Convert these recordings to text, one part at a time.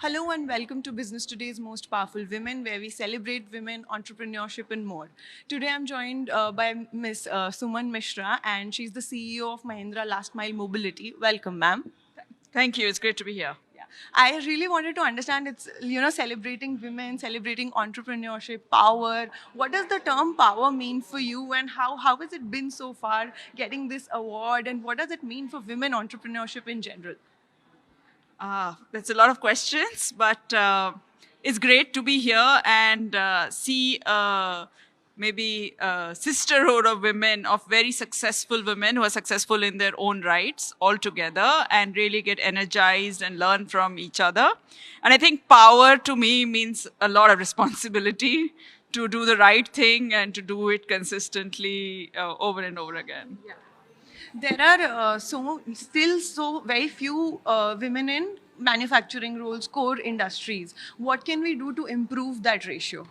Hello and welcome to Business Today's Most Powerful Women, where we celebrate women, entrepreneurship, and more. Today I'm joined by Miss Suman Mishra, and she's the CEO of Mahindra Last Mile Mobility. Welcome, ma'am. Thank you. It's great to be here. Yeah. I really wanted to understand it's celebrating women, celebrating entrepreneurship, power. What does the term power mean for you, and how has it been so far getting this award, and what does it mean for women entrepreneurship in general? That's a lot of questions, but it's great to be here and see maybe a sisterhood of women, of very successful women who are successful in their own rights all together and really get energized and learn from each other. And I think power to me means a lot of responsibility to do the right thing and to do it consistently over and over again. There are still so very few women in manufacturing roles, core industries. What can we do to improve that ratio?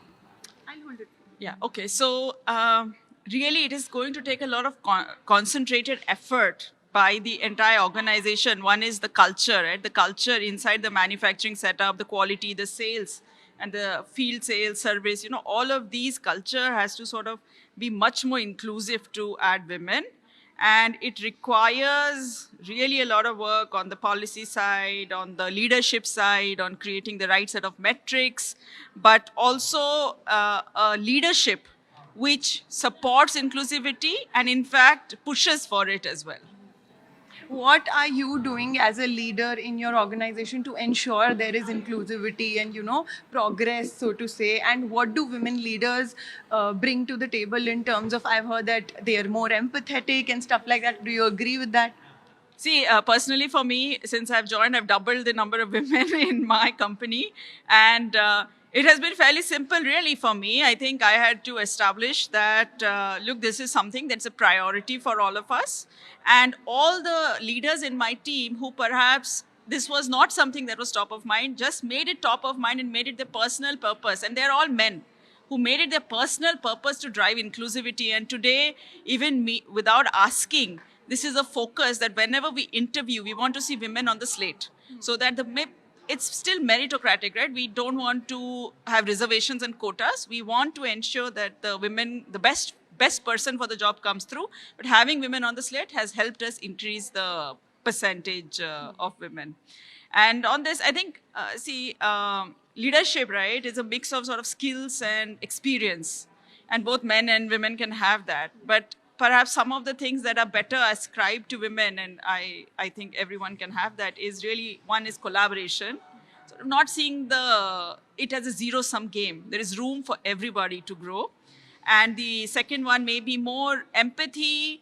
I'll hold it. Yeah, okay. So, really, it is going to take a lot of concentrated effort by the entire organization. One is the culture, right? The culture inside the manufacturing setup, the quality, the sales, and the field sales service. All of these culture has to sort of be much more inclusive to add women. And it requires really a lot of work on the policy side, on the leadership side, on creating the right set of metrics, but also a leadership which supports inclusivity and in fact pushes for it as well. What are you doing as a leader in your organization to ensure there is inclusivity and progress, so to say? And what do women leaders bring to the table in terms of? I've heard that they are more empathetic and stuff like that. Do you agree with that? See, personally for me, since I've joined, I've doubled the number of women in my company. And it has been fairly simple, really, for me. I think I had to establish that, look, this is something that's a priority for all of us. And all the leaders in my team who perhaps this was not something that was top of mind, just made it top of mind and made it their personal purpose. And they're all men who made it their personal purpose to drive inclusivity. And today, even me, without asking, this is a focus that whenever we interview, we want to see women on the slate so that it's still meritocratic, right? We don't want to have reservations and quotas. We want to ensure that the women, the best person for the job comes through. But having women on the slate has helped us increase the percentage of women. And on this, I think, leadership, right, is a mix of sort of skills and experience. And both men and women can have that. But perhaps some of the things that are better ascribed to women, and I think everyone can have that, is really, one is collaboration. Sort of not seeing it as a zero-sum game. There is room for everybody to grow. And the second one may be more empathy,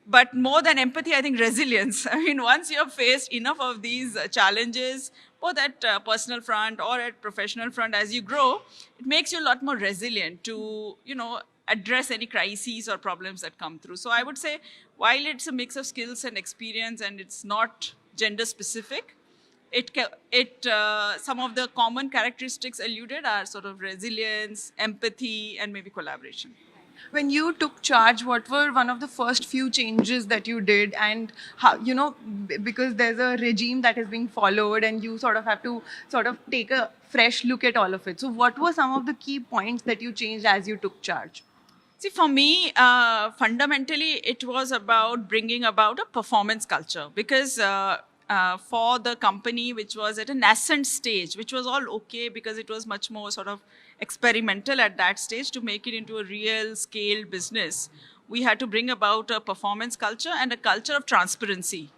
but more than empathy, I think resilience. I mean, once you have faced enough of these challenges, both at personal front or at professional front, as you grow, it makes you a lot more resilient to, address any crises or problems that come through. So I would say, while it's a mix of skills and experience and it's not gender specific, some of the common characteristics alluded are sort of resilience, empathy, and maybe collaboration. When you took charge, what were one of the first few changes that you did, and how, because there's a regime that is being followed and you sort of have to sort of take a fresh look at all of it. So what were some of the key points that you changed as you took charge? See, for me, fundamentally, it was about bringing about a performance culture because for the company, which was at a nascent stage, which was all okay because it was much more sort of experimental at that stage, to make it into a real scale business, we had to bring about a performance culture and a culture of transparency.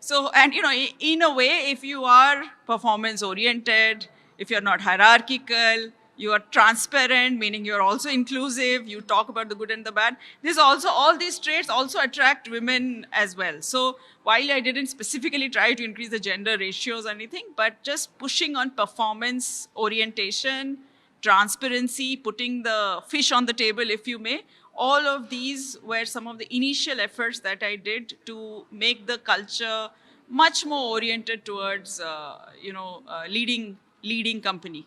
So, and in a way, if you are performance oriented, if you're not hierarchical, you are transparent, meaning you're also inclusive, you talk about the good and the bad. All these traits also attract women as well. So while I didn't specifically try to increase the gender ratios or anything, but just pushing on performance orientation, transparency, putting the fish on the table, if you may, all of these were some of the initial efforts that I did to make the culture much more oriented towards, leading company.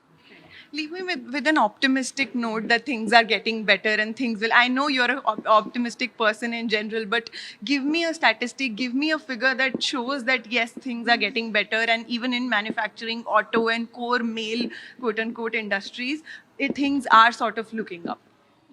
leave me with an optimistic note that things are getting better and things will. I know you're an optimistic person in general, but give me a statistic, give me a figure that shows that yes, things are getting better, and even in manufacturing, auto, and core male quote unquote industries, things are sort of looking up.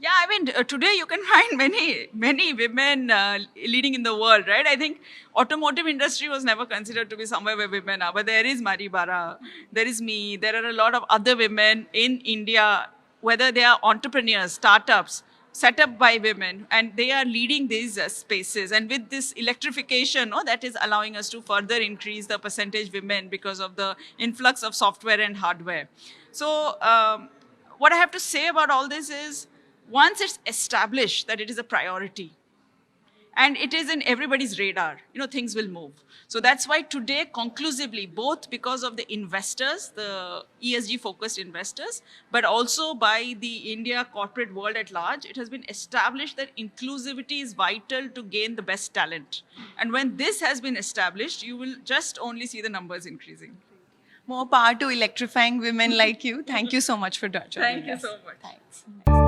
Yeah, I mean, today you can find many women leading in the world, right? I think automotive industry was never considered to be somewhere where women are, but there is Maribara, there is me, there are a lot of other women in India, whether they are entrepreneurs, startups, set up by women, and they are leading these spaces. And with this electrification, that is allowing us to further increase the percentage women because of the influx of software and hardware. So, what I have to say about all this is, once it's established that it is a priority and it is in everybody's radar, things will move. So that's why today, conclusively, both because of the investors, the ESG focused investors, but also by the India corporate world at large, it has been established that inclusivity is vital to gain the best talent. And when this has been established, you will just only see the numbers increasing. More power to electrifying women like you. Thank you so much for joining us. Thank you so much. Thanks.